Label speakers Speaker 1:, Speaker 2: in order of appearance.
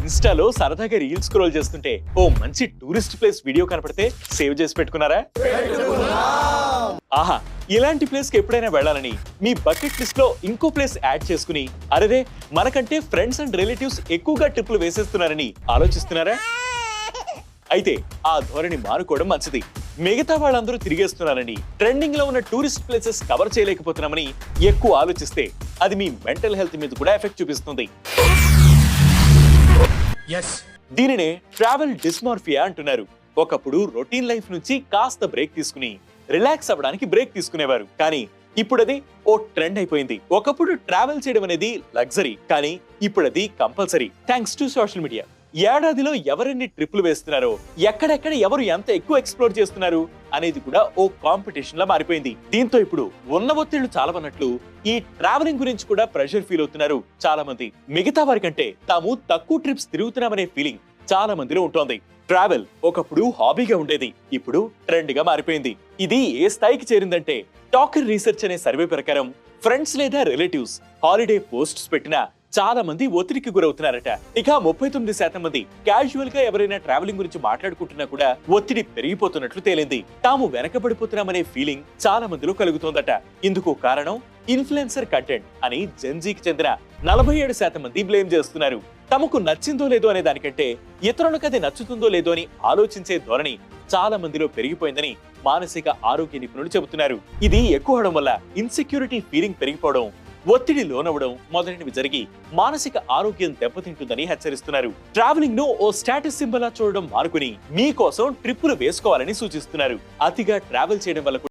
Speaker 1: ఇన్స్టాలో సరదాగా reels scroll చేస్తుంటే ఓ మంచి టూరిస్ట్ ప్లేస్ వీడియో కనపడితే సేవ్ చేసి పెట్టుకున్నారా? ఆహా, ఇలాంటి ప్లేస్ కి ఎప్పుడైనా వెళ్ళాలని మీ బకెట్ లిస్ట్ లో ఇంకో ప్లేస్ యాడ్ చేసుకుని అరేరే మనకంటే ఫ్రెండ్స్ అండ్ రిలేటివ్స్ ఎక్కువగా ట్రిప్లు వేసేస్తున్నారని ఆలోచిస్తున్నారా? అయితే ఆ ధోరణి మానుకోవడం మంచిది. మిగతా వాళ్ళందరూ తిరిగేస్తున్నారని ట్రెండింగ్ లో ఉన్న టూరిస్ట్ ప్లేసెస్ కవర్ చేయలేకపోతున్నామని ఎక్కువ ఆలోచిస్తే అది మీ మెంటల్ హెల్త్ మీద కూడా ఎఫెక్ట్ చూపిస్తుంది. దీనినే ట్రావెల్ డిస్మార్ఫియా అంటున్నారు. ఒకప్పుడు రొటీన్ లైఫ్ నుంచి కాస్త బ్రేక్ తీసుకుని రిలాక్స్ అవ్వడానికి బ్రేక్ తీసుకునేవారు. కానీ ఇప్పుడు అది ఓ ట్రెండ్ అయిపోయింది. ఒకప్పుడు ట్రావెల్ చేయడం అనేది లగ్జరీ, కానీ ఇప్పుడు అది compulsory thanks to social media. ఏడాదిలో ఎవరెన్ని ట్రిప్లు వేస్తున్నారో, ఎక్కడెక్కడ ఎవరు ఎంత ఎక్కువ ఎక్స్ప్లోర్ చేస్తున్నారు అనేది కూడా ఓ కాంపిటీషన్ లా మారిపోయింది. దీంతో ఇప్పుడు ఉన్న ఒత్తిళ్లు చాలవన్నట్లు ఈ ట్రావెలింగ్ గురించి కూడా ప్రెషర్ ఫీల్ అవుతున్నారు చాలా మంది. మిగతా వారి కంటే తాము తక్కువ ట్రిప్స్ తిరుగుతున్నామనే ఫీలింగ్ చాలా మందిలో ఉంటోంది. ట్రావెల్ ఒకప్పుడు హాబీగా ఉండేది, ఇప్పుడు ట్రెండ్ గా మారిపోయింది. ఇది ఏ స్థాయికి చేరిందంటే టాకర్ రీసెర్చ్ అనే సర్వే ప్రకారం ఫ్రెండ్స్ లేదా రిలేటివ్స్ హాలిడే పోస్ట్స్ పెట్టినా చాలా మంది ఒత్తిడికి గురవుతున్నారట. ఇక 39% మంది క్యాజువల్ గా ఎవరైనా ట్రావెలింగ్ గురించి మాట్లాడుకుంటున్నా కూడా ఒత్తిడి పెరిగిపోతున్నట్లు తేలింది. తాము వెనకబడిపోతున్నామనే ఫీలింగ్ చాలా మందిలో కలుగుతోందట. ఇందుకు కారణం ఇన్ఫ్లుయెన్సర్ కంటెంట్ అని జెన్జీకి చెందిన 47% మంది బ్లేమ్ చేస్తున్నారు. తమకు నచ్చిందో లేదో అనే దానికంటే ఇతరులకు అది నచ్చుతుందో లేదో అని ఆలోచించే ధోరణి చాలా మందిలో పెరిగిపోయిందని మానసిక ఆరోగ్య నిపుణులు చెబుతున్నారు. ఇది ఎక్కువ అవడం వల్ల ఇన్సెక్యూరిటీ ఫీలింగ్ పెరిగిపోవడం, ఒత్తిడి లోనవడం మొదలైనవి జరిగి మానసిక ఆరోగ్యం దెబ్బతింటుందని హెచ్చరిస్తున్నారు. ట్రావెలింగ్ ను ఓ స్టేటస్ సింబల్ లా చూడడం మానుకుని మీకోసం ట్రిప్పులు వేసుకోవాలని సూచిస్తున్నారు. అతిగా ట్రావెల్ చేయడం వల్ల